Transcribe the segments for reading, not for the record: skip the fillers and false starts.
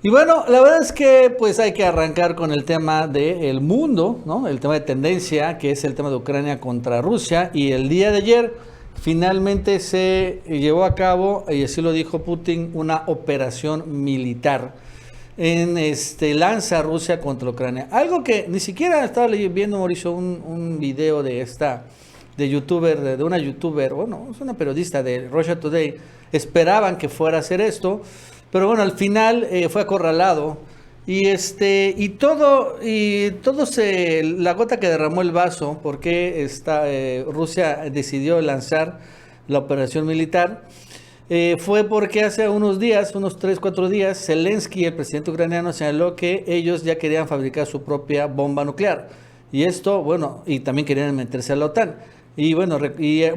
Y bueno, la verdad es que pues hay que arrancar con el tema del mundo, ¿no? El tema de tendencia, que es el tema de Ucrania contra Rusia. Y el día de ayer finalmente se llevó a cabo, y así lo dijo Putin, una operación militar en lanza Rusia contra Ucrania. Algo que ni siquiera estaba viendo, Mauricio, un video de youtuber, de una youtuber, bueno, es una periodista de Russia Today, esperaban que fuera a hacer esto. Pero bueno, al final fue acorralado y la gota que derramó el vaso, porque Rusia decidió lanzar la operación militar, fue porque hace unos días, unos 3, 4 días, Zelensky, el presidente ucraniano, señaló que ellos ya querían fabricar su propia bomba nuclear. Y esto, bueno, y también querían meterse a la OTAN. Y bueno,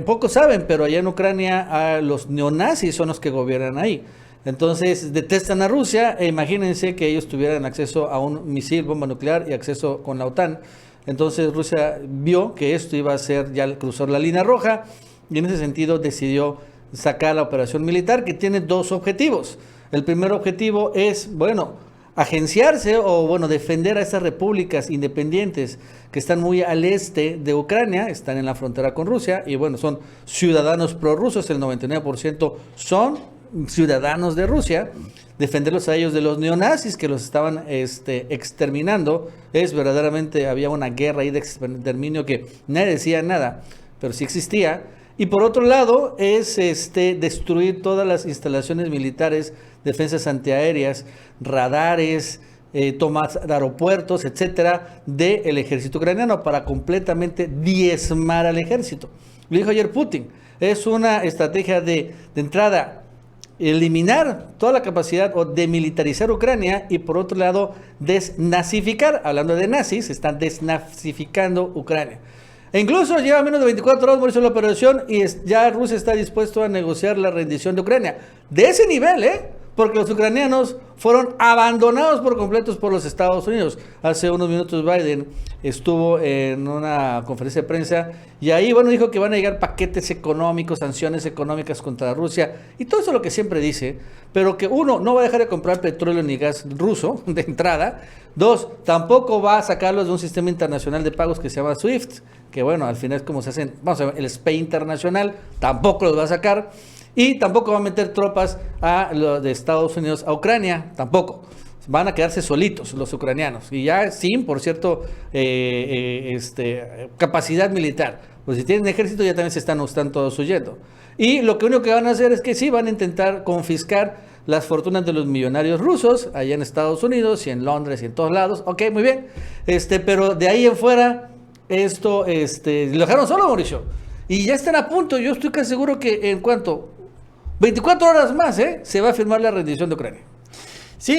pocos saben, pero allá en Ucrania los neonazis son los que gobiernan ahí. Entonces detestan a Rusia e imagínense que ellos tuvieran acceso a un misil, bomba nuclear y acceso con la OTAN. Entonces Rusia vio que esto iba a ser ya cruzar la línea roja y en ese sentido decidió sacar la operación militar, que tiene dos objetivos. El primer objetivo es, bueno, agenciarse o bueno, defender a estas repúblicas independientes que están muy al este de Ucrania, están en la frontera con Rusia y bueno, son ciudadanos prorrusos, el 99% son ciudadanos de Rusia, defenderlos a ellos de los neonazis que los estaban exterminando. Es verdaderamente, había una guerra ahí de exterminio que nadie decía nada, pero sí existía. Y por otro lado es destruir todas las instalaciones militares, defensas antiaéreas, radares, tomas de aeropuertos, etcétera, del ejército ucraniano para completamente diezmar al ejército. Lo dijo ayer Putin. Es una estrategia de entrada, eliminar toda la capacidad o demilitarizar Ucrania y por otro lado desnazificar, hablando de nazis, están desnazificando Ucrania. E incluso lleva menos de 24 horas Mauricio la operación y ya Rusia está dispuesto a negociar la rendición de Ucrania. De ese nivel, porque los ucranianos fueron abandonados por completos por los Estados Unidos. Hace unos minutos Biden estuvo en una conferencia de prensa y ahí, bueno, dijo que van a llegar paquetes económicos, sanciones económicas contra Rusia y todo eso lo que siempre dice, pero que uno, no va a dejar de comprar petróleo ni gas ruso de entrada. Dos, tampoco va a sacarlos de un sistema internacional de pagos que se llama SWIFT, que bueno, al final es como se hacen, vamos a ver, el SPEI internacional, tampoco los va a sacar. Y tampoco va a meter tropas de Estados Unidos a Ucrania, tampoco. Van a quedarse solitos los ucranianos. Y ya sin, por cierto, capacidad militar. Pues si tienen ejército ya también están todos huyendo. Y lo único que van a hacer es que sí van a intentar confiscar las fortunas de los millonarios rusos allá en Estados Unidos y en Londres y en todos lados. Ok, muy bien. Pero de ahí en fuera, lo dejaron solo, Mauricio. Y ya están a punto. Yo estoy casi seguro que en cuanto 24 horas más, se va a firmar la rendición de Ucrania. Sí,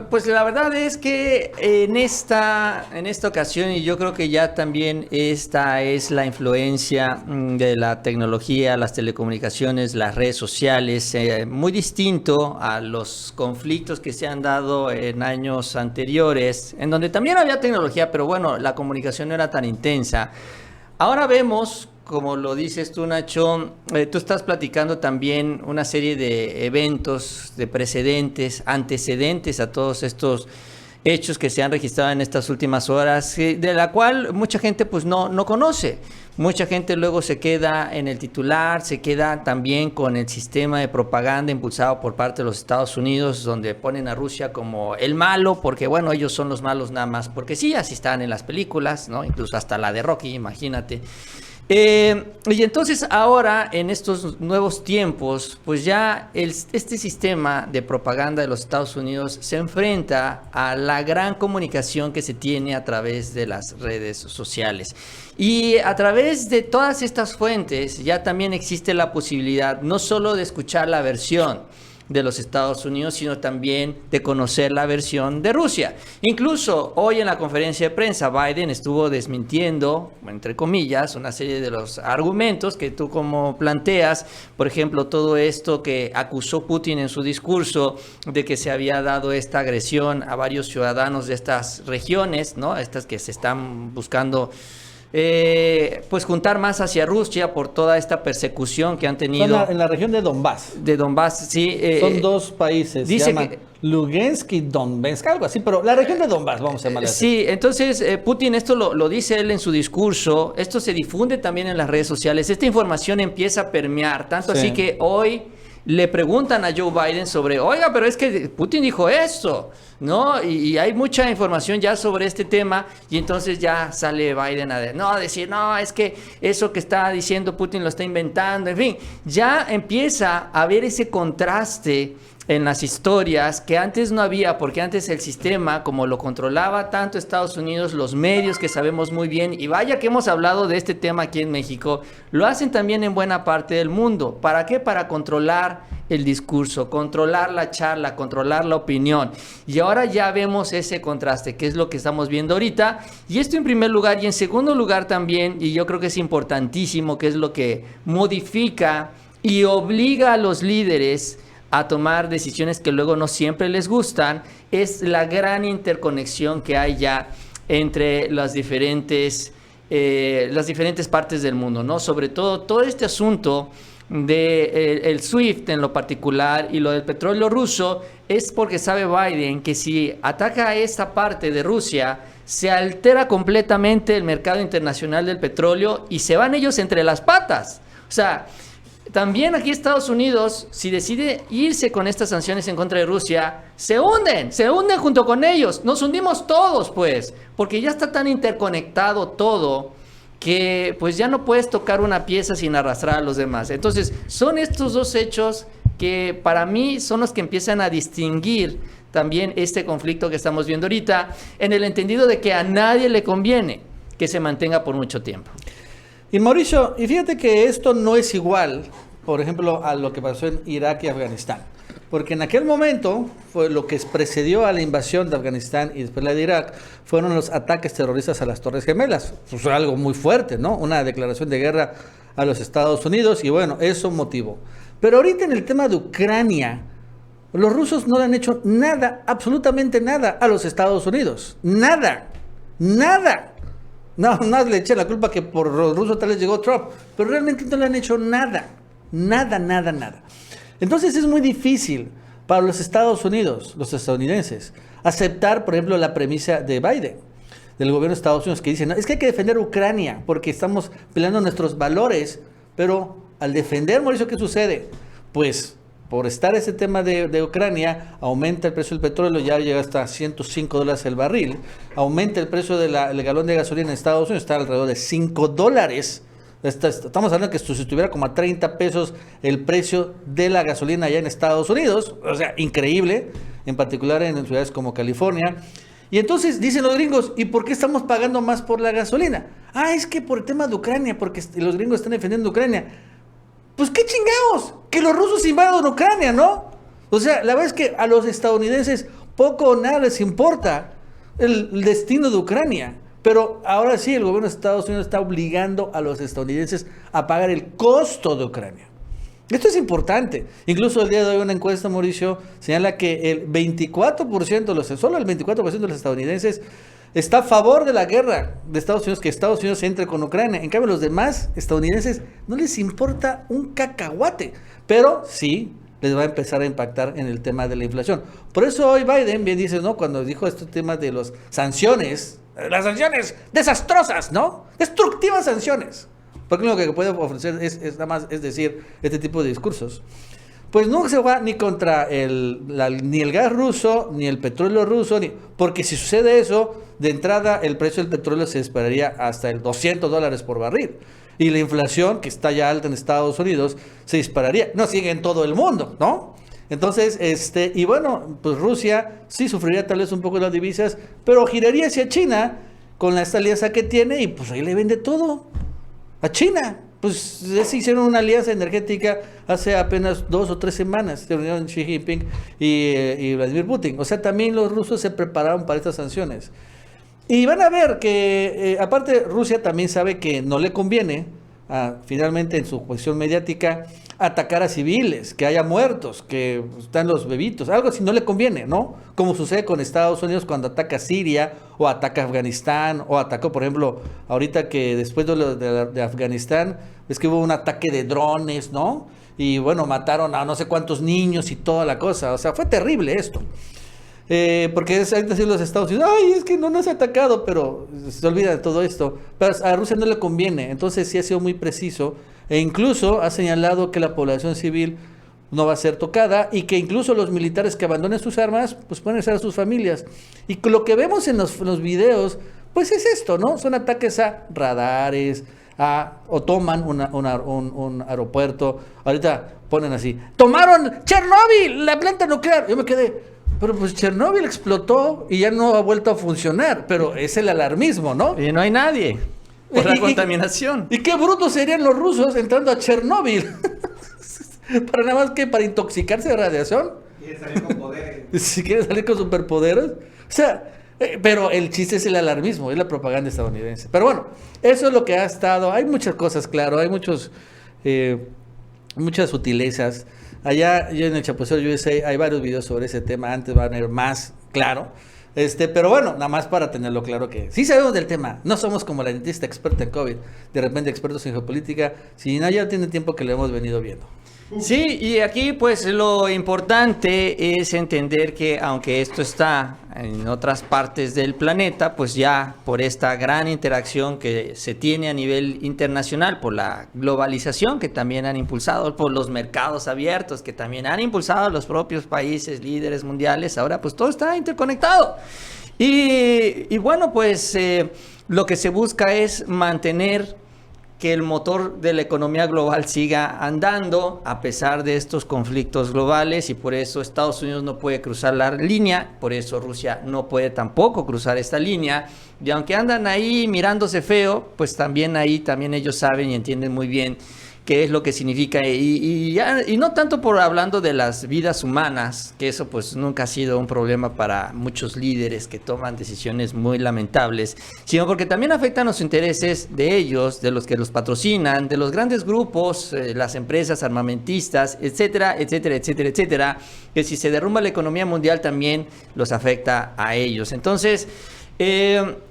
pues la verdad es que en esta ocasión, y yo creo que ya también esta es la influencia de la tecnología, las telecomunicaciones, las redes sociales, muy distinto a los conflictos que se han dado en años anteriores, en donde también había tecnología, pero bueno, la comunicación no era tan intensa. Ahora vemos, como lo dices tú, Nacho, tú estás platicando también una serie de eventos, de antecedentes a todos estos hechos que se han registrado en estas últimas horas, de la cual mucha gente pues no conoce. Mucha gente luego se queda en el titular, se queda también con el sistema de propaganda impulsado por parte de los Estados Unidos, donde ponen a Rusia como el malo, porque bueno, ellos son los malos nada más, porque sí, así están en las películas, ¿no? Incluso hasta la de Rocky, imagínate. Y entonces ahora, en estos nuevos tiempos, pues ya este sistema de propaganda de los Estados Unidos se enfrenta a la gran comunicación que se tiene a través de las redes sociales. Y a través de todas estas fuentes ya también existe la posibilidad no solo de escuchar la versión de los Estados Unidos, sino también de conocer la versión de Rusia. Incluso hoy en la conferencia de prensa, Biden estuvo desmintiendo, entre comillas, una serie de los argumentos que tú como planteas, por ejemplo, todo esto que acusó Putin en su discurso de que se había dado esta agresión a varios ciudadanos de estas regiones, ¿no? Estas que se están buscando pues juntar más hacia Rusia por toda esta persecución que han tenido. En la región de Donbass. De Donbass, sí. Son dos países, dice se llaman que Lugansk y Donetsk, algo así, pero la región de Donbass, vamos a llamarla así. Sí, entonces Putin esto lo dice él en su discurso, esto se difunde también en las redes sociales, esta información empieza a permear, tanto así que hoy le preguntan a Joe Biden sobre, oiga, pero es que Putin dijo esto, ¿no? Y hay mucha información ya sobre este tema y entonces ya sale Biden a decir, no, es que eso que está diciendo Putin lo está inventando, en fin, ya empieza a haber ese contraste en las historias que antes no había, porque antes el sistema, como lo controlaba tanto Estados Unidos, los medios que sabemos muy bien, y vaya que hemos hablado de este tema aquí en México, lo hacen también en buena parte del mundo. ¿Para qué? Para controlar el discurso, controlar la charla, controlar la opinión. Y ahora ya vemos ese contraste, que es lo que estamos viendo ahorita. Y esto en primer lugar, y en segundo lugar también, y yo creo que es importantísimo, que es lo que modifica y obliga a los líderes a tomar decisiones que luego no siempre les gustan, es la gran interconexión que hay ya entre las diferentes partes del mundo, ¿no? Sobre todo este asunto de el SWIFT en lo particular y lo del petróleo ruso es porque sabe Biden que si ataca a esta parte de Rusia se altera completamente el mercado internacional del petróleo y se van ellos entre las patas. O sea, también aquí Estados Unidos, si decide irse con estas sanciones en contra de Rusia, se hunden junto con ellos. Nos hundimos todos, pues, porque ya está tan interconectado todo que pues ya no puedes tocar una pieza sin arrastrar a los demás. Entonces, son estos dos hechos que para mí son los que empiezan a distinguir también este conflicto que estamos viendo ahorita, en el entendido de que a nadie le conviene que se mantenga por mucho tiempo. Y Mauricio, y fíjate que esto no es igual, por ejemplo, a lo que pasó en Irak y Afganistán. Porque en aquel momento, fue lo que precedió a la invasión de Afganistán y después la de Irak, fueron los ataques terroristas a las Torres Gemelas. Pues fue algo muy fuerte, ¿no? Una declaración de guerra a los Estados Unidos y bueno, eso motivó. Pero ahorita en el tema de Ucrania, los rusos no le han hecho nada, absolutamente nada a los Estados Unidos. Nada. No le eché la culpa que por los rusos tal vez llegó Trump, pero realmente no le han hecho nada. Nada. Entonces es muy difícil para los Estados Unidos, los estadounidenses, aceptar, por ejemplo, la premisa de Biden, del gobierno de Estados Unidos, que dice, no, es que hay que defender Ucrania porque estamos peleando nuestros valores, pero al defender, Mauricio, ¿qué sucede? Pues por estar ese tema de Ucrania, aumenta el precio del petróleo, ya llega hasta $105 el barril, aumenta el precio del galón de gasolina en Estados Unidos, está alrededor de $5. Estamos hablando que si estuviera como a 30 pesos el precio de la gasolina allá en Estados Unidos, o sea, increíble, en particular en ciudades como California. Y entonces dicen los gringos, ¿y por qué estamos pagando más por la gasolina? Ah, es que por el tema de Ucrania, porque los gringos están defendiendo Ucrania. Pues qué chingados, que los rusos invadan Ucrania, ¿no? O sea, la verdad es que a los estadounidenses poco o nada les importa el destino de Ucrania. Pero ahora sí, el gobierno de Estados Unidos está obligando a los estadounidenses a pagar el costo de Ucrania. Esto es importante. Incluso el día de hoy una encuesta, Mauricio, señala que el 24%, solo el 24% de los estadounidenses está a favor de la guerra de Estados Unidos, que Estados Unidos entre con Ucrania. En cambio, los demás estadounidenses no les importa un cacahuate. Pero sí les va a empezar a impactar en el tema de la inflación. Por eso hoy Biden bien dice, ¿no? Cuando dijo este tema de las sanciones desastrosas, ¿no? Destructivas sanciones. Porque lo que puede ofrecer es nada más, es decir, este tipo de discursos. Pues no se va ni contra ni el gas ruso, ni el petróleo ruso, porque si sucede eso, de entrada el precio del petróleo se dispararía hasta el $200 por barril. Y la inflación, que está ya alta en Estados Unidos, se dispararía. No sigue en todo el mundo, ¿no? Entonces, y bueno, pues Rusia sí sufriría tal vez un poco las divisas, pero giraría hacia China con esta alianza que tiene y pues ahí le vende todo a China. Pues se hicieron una alianza energética hace apenas 2 o 3 semanas, se reunieron Xi Jinping y Vladimir Putin. O sea, también los rusos se prepararon para estas sanciones. Y van a ver que, aparte, Rusia también sabe que no le conviene, finalmente en su cuestión mediática, atacar a civiles, que haya muertos, que están los bebitos, algo así no le conviene, ¿no? Como sucede con Estados Unidos cuando ataca Siria o ataca Afganistán o atacó, por ejemplo, ahorita que después de Afganistán, es que hubo un ataque de drones, ¿no? y bueno, mataron a no sé cuántos niños y toda la cosa. O sea, fue terrible esto. Porque es decir los Estados Unidos, ay, es que no nos ha atacado, pero se olvida de todo esto. Pero a Rusia no le conviene, entonces sí ha sido muy preciso, e incluso ha señalado que la población civil no va a ser tocada, y que incluso los militares que abandonen sus armas, pues pueden ser a sus familias. Y lo que vemos en los videos, pues es esto, ¿no? Son ataques a radares, o toman un aeropuerto. Ahorita ponen así, ¡tomaron Chernóbil, la planta nuclear! Yo me quedé, pero pues Chernóbil explotó y ya no ha vuelto a funcionar, pero es el alarmismo, ¿no? Y no hay nadie por la contaminación. ¿Y qué brutos serían los rusos entrando a Chernóbil? Para nada más que para intoxicarse de radiación. Quiere salir con poderes. Si quieren salir con superpoderes. O sea, pero el chiste es el alarmismo, es la propaganda estadounidense. Pero bueno, eso es lo que ha estado. Hay muchas cosas, claro, hay muchas sutilezas. Allá yo en el Chapucero USA hay varios videos sobre ese tema. Antes van a ir más, claro. Pero bueno, nada más para tenerlo claro que sí sabemos del tema. No somos como la dentista experta en COVID, de repente expertos en geopolítica. Si no, ya tiene tiempo que lo hemos venido viendo. Sí, y aquí pues lo importante es entender que aunque esto está en otras partes del planeta, pues ya por esta gran interacción que se tiene a nivel internacional, por la globalización que también han impulsado, por los mercados abiertos que también han impulsado los propios países líderes mundiales, ahora pues todo está interconectado. Y bueno, pues lo que se busca es mantener que el motor de la economía global siga andando a pesar de estos conflictos globales, y por eso Estados Unidos no puede cruzar la línea, por eso Rusia no puede tampoco cruzar esta línea, y aunque andan ahí mirándose feo, pues también ellos saben y entienden muy bien qué es lo que significa, y no tanto por hablando de las vidas humanas, que eso pues nunca ha sido un problema para muchos líderes que toman decisiones muy lamentables, sino porque también afectan los intereses de ellos, de los que los patrocinan, de los grandes grupos, las empresas armamentistas, etcétera, etcétera, etcétera, etcétera, que si se derrumba la economía mundial también los afecta a ellos. Entonces,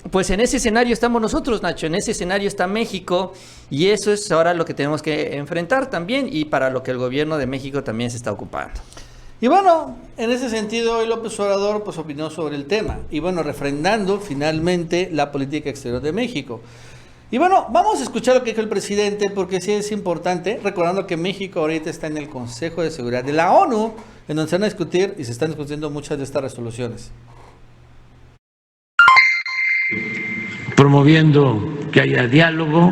pues en ese escenario estamos nosotros, Nacho, en ese escenario está México, y eso es ahora lo que tenemos que enfrentar también, y para lo que el gobierno de México también se está ocupando. Y bueno, en ese sentido, hoy López Obrador pues opinó sobre el tema, y bueno, refrendando finalmente la política exterior de México. Y bueno, vamos a escuchar lo que dijo el presidente, porque sí es importante, recordando que México ahorita está en el Consejo de Seguridad de la ONU, en donde se van a discutir y se están discutiendo muchas de estas resoluciones. Promoviendo que haya diálogo,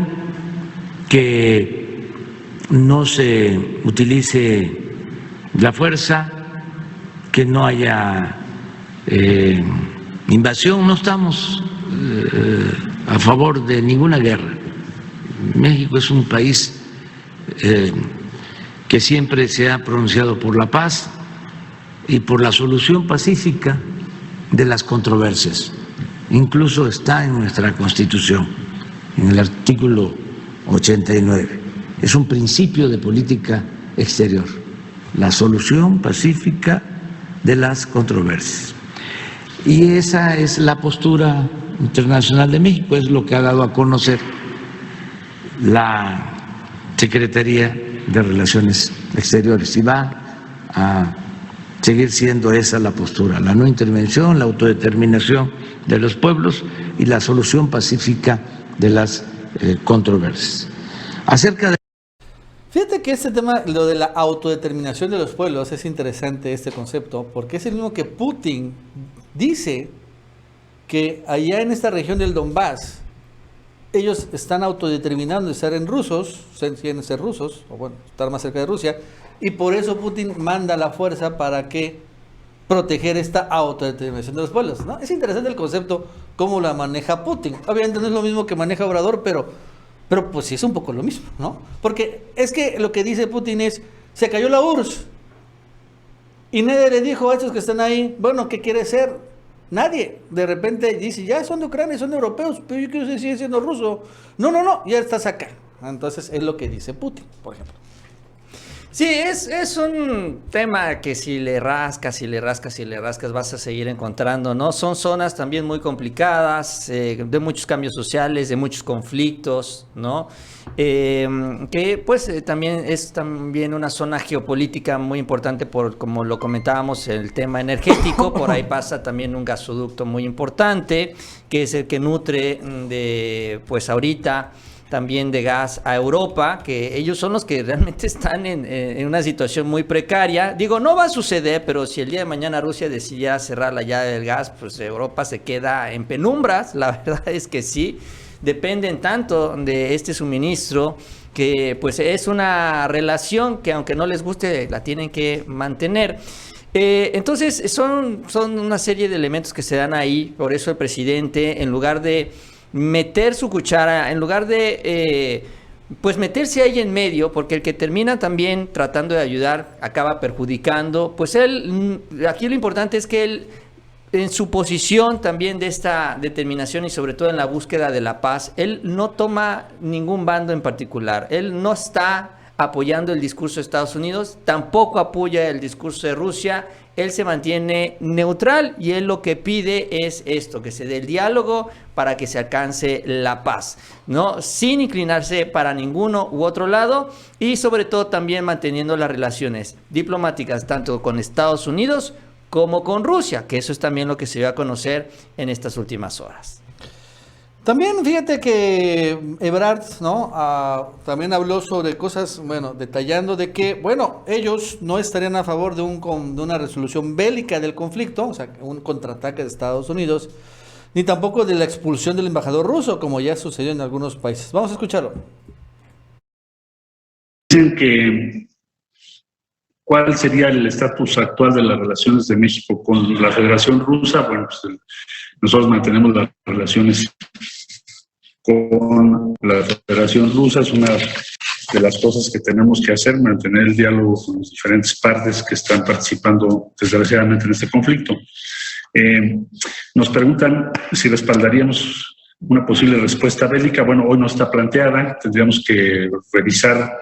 que no se utilice la fuerza, que no haya invasión. No estamos a favor de ninguna guerra. México es un país que siempre se ha pronunciado por la paz y por la solución pacífica de las controversias. Incluso está en nuestra Constitución, en el artículo 89. Es un principio de política exterior, la solución pacífica de las controversias. Y esa es la postura internacional de México, es lo que ha dado a conocer la Secretaría de Relaciones Exteriores, y va a seguir siendo esa la postura, la no intervención, la autodeterminación de los pueblos y la solución pacífica de las controversias. Acerca de... Fíjate que este tema, lo de la autodeterminación de los pueblos, es interesante este concepto, porque es el mismo que Putin dice que allá en esta región del Donbass, ellos están autodeterminando de ser rusos, quieren ser rusos, o bueno, estar más cerca de Rusia, y por eso Putin manda la fuerza para que proteger esta autodeterminación de los pueblos, ¿no? Es interesante el concepto, cómo la maneja Putin. Obviamente no es lo mismo que maneja Obrador, pero pues sí es un poco lo mismo, ¿no? Porque es que lo que dice Putin es, se cayó la URSS, y nadie le dijo a estos que están ahí, bueno, ¿qué quiere ser? Nadie. De repente dice, ya son de Ucrania, son europeos, pero yo quiero seguir siendo ruso. No, ya estás acá. Entonces es lo que dice Putin, por ejemplo. Sí, es un tema que si le rascas, vas a seguir encontrando, ¿no? Son zonas también muy complicadas, de muchos cambios sociales, de muchos conflictos, ¿no? Que pues también es también una zona geopolítica muy importante por, como lo comentábamos, el tema energético. Por ahí pasa también un gasoducto muy importante, que es el que nutre de, pues ahorita, también de gas a Europa, que ellos son los que realmente están en una situación muy precaria. Digo, no va a suceder, pero si el día de mañana Rusia decidiera cerrar la llave del gas, pues Europa se queda en penumbras. La verdad es que sí, dependen tanto de este suministro que pues es una relación que aunque no les guste, la tienen que mantener. Entonces son una serie de elementos que se dan ahí. Por eso el presidente, en lugar de meter su cuchara, en lugar de pues meterse ahí en medio, porque el que termina también tratando de ayudar acaba perjudicando, pues él, aquí lo importante es que él, en su posición también de esta determinación y sobre todo en la búsqueda de la paz, él no toma ningún bando en particular, él no está apoyando el discurso de Estados Unidos, tampoco apoya el discurso de Rusia. Él se mantiene neutral y él lo que pide es esto, que se dé el diálogo para que se alcance la paz, ¿no? Sin inclinarse para ninguno u otro lado y sobre todo también manteniendo las relaciones diplomáticas tanto con Estados Unidos como con Rusia, que eso es también lo que se dio a conocer en estas últimas horas. También fíjate que Ebrard, ¿no? También habló sobre cosas, bueno, detallando de que, bueno, ellos no estarían a favor de una resolución bélica del conflicto, o sea, un contraataque de Estados Unidos, ni tampoco de la expulsión del embajador ruso, como ya sucedió en algunos países. Vamos a escucharlo. Dicen que cuál sería el estatus actual de las relaciones de México con la Federación Rusa. Bueno, pues nosotros mantenemos las relaciones con la Federación Rusa. Es una de las cosas que tenemos que hacer, mantener el diálogo con las diferentes partes que están participando desgraciadamente en este conflicto. Nos preguntan si respaldaríamos una posible respuesta bélica. Bueno, hoy no está planteada, tendríamos que revisar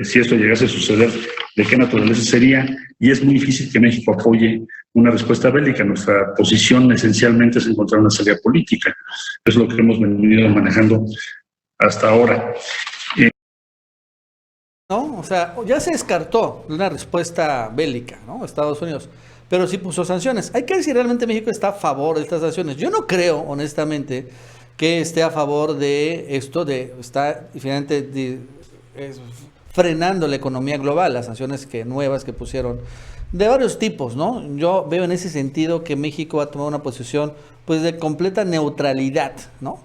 si esto llegase a suceder, de qué naturaleza sería, y es muy difícil que México apoye una respuesta bélica. Nuestra posición esencialmente es encontrar una salida política. Es lo que hemos venido manejando hasta ahora. ¿No? O sea, ya se descartó una respuesta bélica, ¿no? Estados Unidos, pero sí puso sanciones. Hay que ver si realmente México está a favor de estas sanciones. Yo no creo, honestamente, que esté a favor de esto, está finalmente frenando la economía global, las sanciones nuevas que pusieron de varios tipos, ¿no? Yo veo en ese sentido que México ha tomado una posición pues de completa neutralidad, ¿no?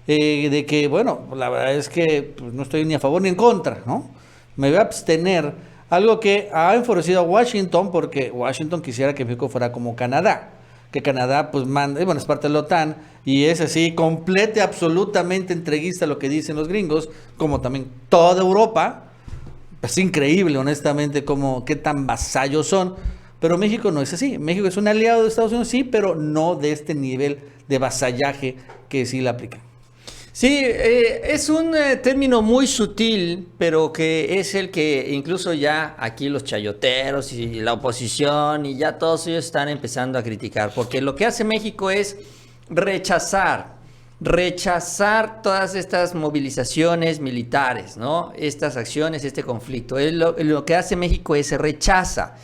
De que, bueno, la verdad es que pues, no estoy ni a favor ni en contra, ¿no? Me voy a abstener, algo que ha enfurecido a Washington, porque Washington quisiera que México fuera como Canadá, que Canadá pues manda, bueno, es parte de la OTAN y es así completa, absolutamente entreguista a lo que dicen los gringos, como también toda Europa. Es increíble, honestamente, qué tan vasallos son. Pero México no es así. México es un aliado de Estados Unidos, sí, pero no de este nivel de vasallaje que sí le aplican. Sí, es un término muy sutil, pero que es el que incluso ya aquí los chayoteros y la oposición y ya todos ellos están empezando a criticar. Porque lo que hace México es rechazar todas estas movilizaciones militares, ¿no? Estas acciones, este conflicto. Lo que hace México es rechaza.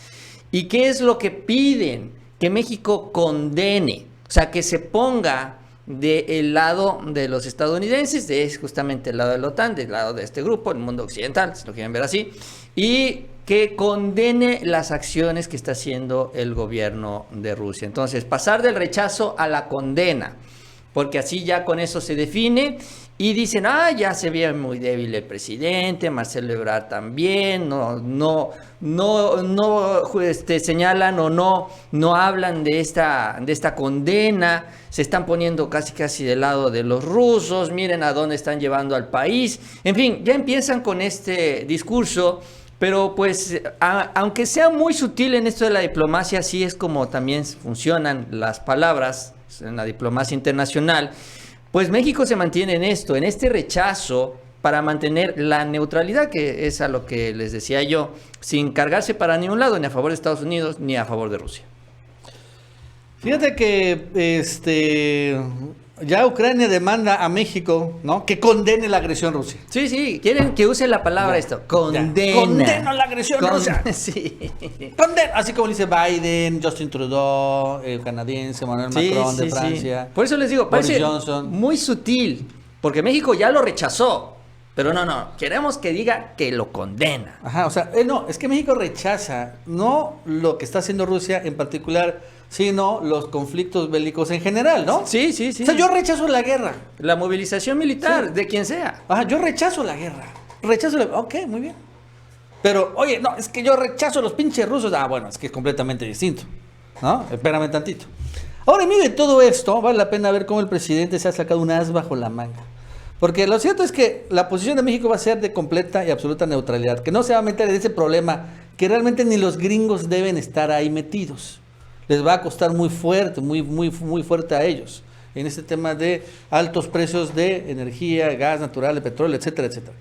¿Y qué es lo que piden? Que México condene, o sea, que se ponga del lado de los estadounidenses, es justamente el lado de la OTAN, del lado de este grupo, el mundo occidental, si lo quieren ver así, y que condene las acciones que está haciendo el gobierno de Rusia. Entonces, pasar del rechazo a la condena, porque así ya con eso se define y dicen, ya se ve muy débil el presidente, Marcelo Ebrard también, no señalan o no hablan de esta condena, se están poniendo casi del lado de los rusos, miren a dónde están llevando al país, en fin, ya empiezan con este discurso. Pero pues, aunque sea muy sutil en esto de la diplomacia, así es como también funcionan las palabras en la diplomacia internacional, pues México se mantiene en esto, en este rechazo para mantener la neutralidad, que es a lo que les decía yo, sin cargarse para ni un lado, ni a favor de Estados Unidos, ni a favor de Rusia. Fíjate que ya Ucrania demanda a México, ¿no? Que condene la agresión rusa. Sí, sí, quieren que use la palabra Ya, esto. Condena. Condeno la agresión rusa. Sí. Condeno. Así como dice Biden, Justin Trudeau, el canadiense, Emmanuel Macron de Francia. Por eso les digo, Boris parece Johnson. muy sutil, porque México ya lo rechazó. Pero no, queremos que diga que lo condena. Ajá, o sea, no, es que México rechaza no lo que está haciendo Rusia en particular, sino los conflictos bélicos en general, ¿no? Sí, sí, sí. O sea, yo rechazo la guerra. La movilización militar, Sí. de quien sea. Ajá, yo rechazo la guerra. Ok, muy bien. Pero, oye, no, es que yo rechazo los pinches rusos. Ah, bueno, es que es completamente distinto, ¿no? Espérame tantito. Ahora, en medio de todo esto, vale la pena ver cómo el presidente se ha sacado un as bajo la manga. Porque lo cierto es que la posición de México va a ser de completa y absoluta neutralidad, que no se va a meter en ese problema que realmente ni los gringos deben estar ahí metidos. Les va a costar muy fuerte, muy fuerte a ellos en este tema de altos precios de energía, gas natural, de petróleo, etcétera, etcétera.